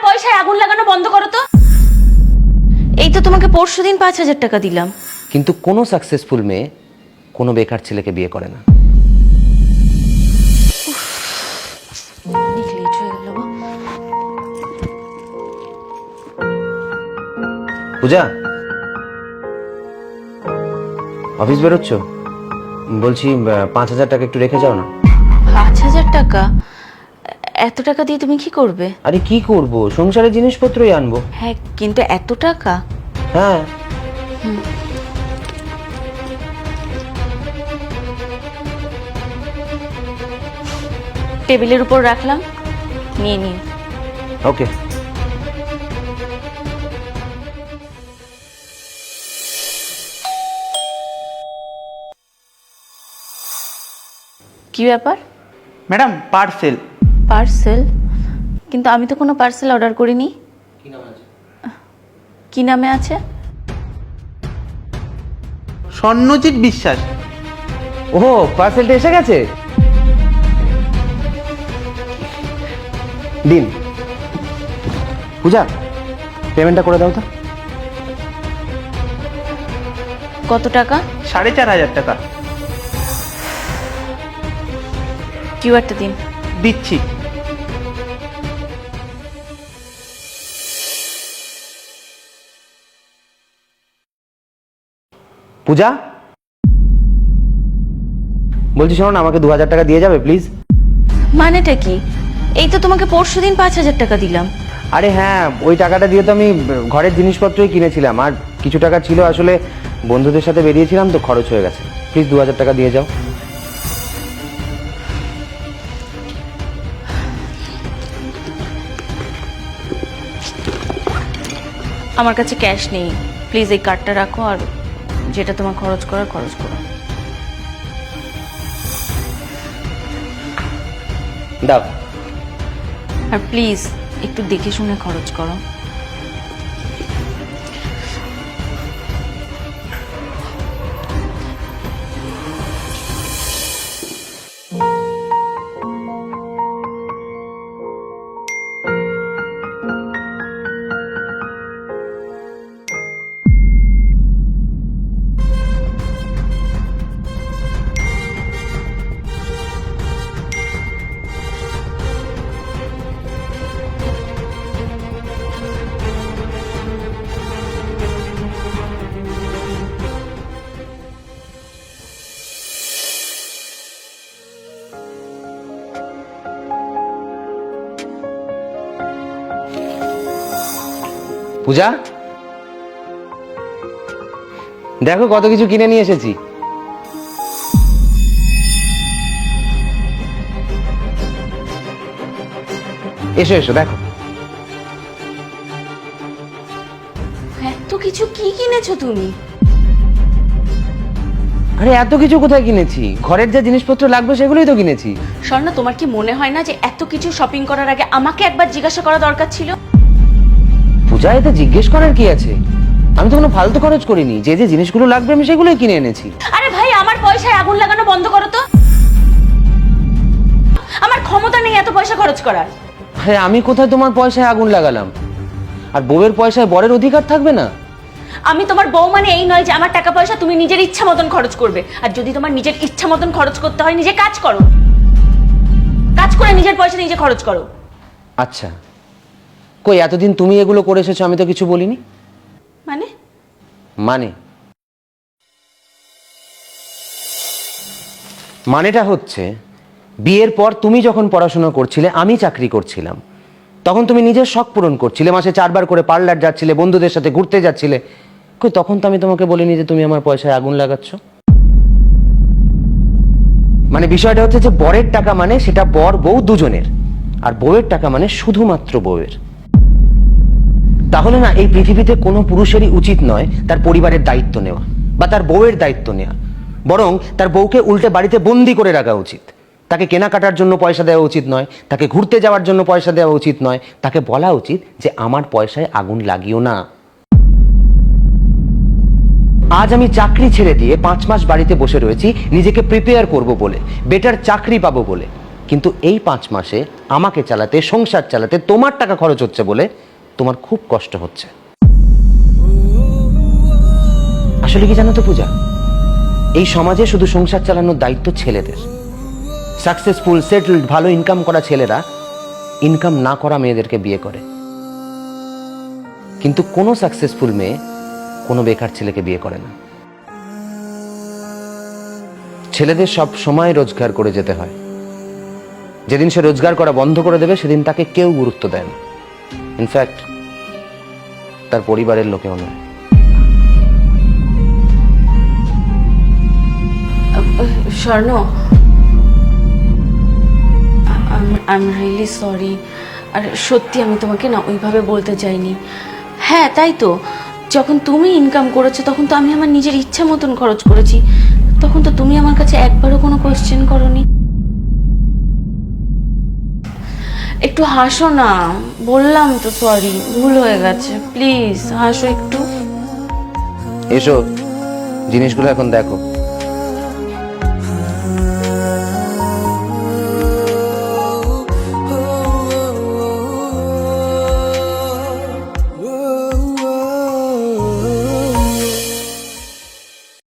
পয়সায় আগুন লাগানো বন্ধ করো তো। এই তো তোমাকে পরশুদিন 5,000 টাকা দিলাম। কিন্তু কোনো সাকসেসফুল মেয়ে কোনো বেকার ছেলেকে বিয়ে করে না। অনেক লেট হয়ে গেল গো। পূজা, অফিস বেরোচ্ছ? বলছি 5,000 টাকা একটু রেখে যাও না। 5,000 টাকা? এত টাকা দিয়ে তুমি কি করবে? আরে কি করব, সংসারের জিনিসপত্রই আনবো। হ্যাঁ, কিন্তু এত টাকা? হ্যাঁ। টেবিলের উপর রাখলাম, নিয়ে নিয়ে। ওকে। কি ব্যাপার? Madam parcel. পার্সেল? কিন্তু আমি তো কোনো পার্সেল অর্ডার করিনি। কি নামে আছে? স্বর্ণজিৎ বিশ্বাস। ও, পার্সেলটা এসে গেছে। দিন। পূজা, পেমেন্টটা করে দাও তো। কত টাকা? 4,500 টাকা কিউআরটা দিন। দিচ্ছি। পূজা, বলছি শোনো না, আমাকে 2,000 টাকা দিয়ে যাবে প্লিজ? মানেটা কি? এই তো তোমাকে পরশুদিন 5,000 টাকা দিলাম। আরে হ্যাঁ, ওই টাকাটা দিয়ে তো আমি ঘরের জিনিসপত্রই কিনেছিলাম, আর কিছু টাকা ছিল আসলে বন্ধুদের সাথে বেরিয়েছিলাম তো খরচ হয়ে গেছে। প্লিজ 2,000 টাকা দিয়ে যাও। আমার কাছে ক্যাশ নেই, প্লিজ এই কার্ডটা রাখো, আর যেটা তোমার খরচ করার খরচ করো। দাও। আর প্লিজ একটু দেখে শুনে খরচ করো। পূজা, দেখো কত কিছু কিনে নিয়ে এসেছি। এসো এসো, দেখো। এত কিছু কি কিনেছো তুমি? আরে এত কিছু কোথায় কিনেছি? ঘরের যা জিনিসপত্র লাগবে সেগুলোই তো কিনেছি। স্বর্ণা, তোমার কি মনে হয় না যে এত কিছু শপিং করার আগে আমাকে একবার জিজ্ঞাসা করা দরকার ছিল? পূজা, এতে জিজ্ঞেস করার কি আছে? আমি তো কোনো ফালতু খরচ করিনি, যে যে জিনিসগুলো লাগবে আমি সেগুলোই কিনে এনেছি। আরে ভাই, আমার পয়সায় আগুন লাগানো বন্ধ করো তো। আমার ক্ষমতা নেই এত পয়সা খরচ করার। আরে আমি কোথায় তোমার পয়সায় আগুন লাগালাম? আর বউয়ের পয়সায় বরের অধিকার থাকবে না? আমি তোমার বউ মানে এই নয় যে আমার টাকা পয়সা তুমি নিজের ইচ্ছা মতন খরচ করবে। আর যদি তোমার নিজের ইচ্ছা মতন খরচ করতে হয়, নিজে কাজ করো, কাজ করে নিজের পয়সা নিজে খরচ করো। আচ্ছা, কই এতদিন তুমি এগুলো করে এসেছো, আমি তো কিছু বলিনি। মানে? মানেটা হচ্ছে, বিয়ের পর তুমি যখন পড়াশোনা করছিলে, আমি চাকরি করছিলাম, তখন তুমি নিজের শখ পূরণ করছিলে, মাসে 4 বার করে পার্লার যাচ্ছিলে, বন্ধুদের সাথে ঘুরতে যাচ্ছিলে। কই তখন তো আমি তোমাকে বলিনি যে তুমি আমার পয়সায় আগুন লাগাচ্ছ। মানে বিষয়টা হচ্ছে যে বরের টাকা মানে সেটা বর বউ দুজনের, আর বউয়ের টাকা মানে শুধুমাত্র বউয়ের। তাহলে না, এই পৃথিবীতে কোনো পুরুষেরই উচিত নয় তার পরিবারের দায়িত্ব নেওয়া বা তার বউয়ের দায়িত্ব নেওয়া, বরং তার বউকে উল্টে বাড়িতে বন্দি করে রাখা উচিত। তাকে কেনাকাটার জন্য পয়সা দেওয়া উচিত নয়, তাকে ঘুরতে যাওয়ার জন্য পয়সা দেওয়া উচিত নয়, তাকে বলা উচিত যে আমার পয়সায় আগুন লাগিও না। আজ আমি চাকরি ছেড়ে দিয়ে 5 মাস বাড়িতে বসে রয়েছি নিজেকে প্রিপেয়ার করব বলে, বেটার চাকরি পাবো বলে। কিন্তু এই 5 মাসে আমাকে চালাতে, সংসার চালাতে তোমার টাকা খরচ হচ্ছে বলে তোমার খুব কষ্ট হচ্ছে। আসলে কি জানো তো পূজা, এই সমাজে শুধু সংসার চালানোর দায়িত্ব ছেলেদের। সাকসেসফুল, সেটেলড, ভালো ইনকাম করা ছেলেরা ইনকাম না করা মেয়েদেরকে বিয়ে করে, কিন্তু কোনো সাকসেসফুল মেয়ে কোনো বেকার ছেলেকে বিয়ে করে না। ছেলেদের সব সময় রোজগার করে যেতে হয়। যেদিন সে রোজগার করা বন্ধ করে দেবে সেদিন তাকে কেউ গুরুত্ব দেয় না, ইনফ্যাক্ট তার পরিবারের লোকেও নয়। স্বর্ণ, আই এম রিয়েলি সরি। আর সত্যি আমি তোমাকে না ওইভাবে বলতে চাইনি। হ্যাঁ তাই তো, যখন তুমি ইনকাম করেছো তখন তো আমি আমার নিজের ইচ্ছা মতন খরচ করেছি, তখন তো তুমি আমার কাছে একবারও কোনো কোয়েশ্চেন করোনি। একটু হাসো না, বললাম তো সরি, ভুল হয়ে গেছে, প্লিজ হাসো একটু। এসো, জিনিসগুলো এখন দেখো।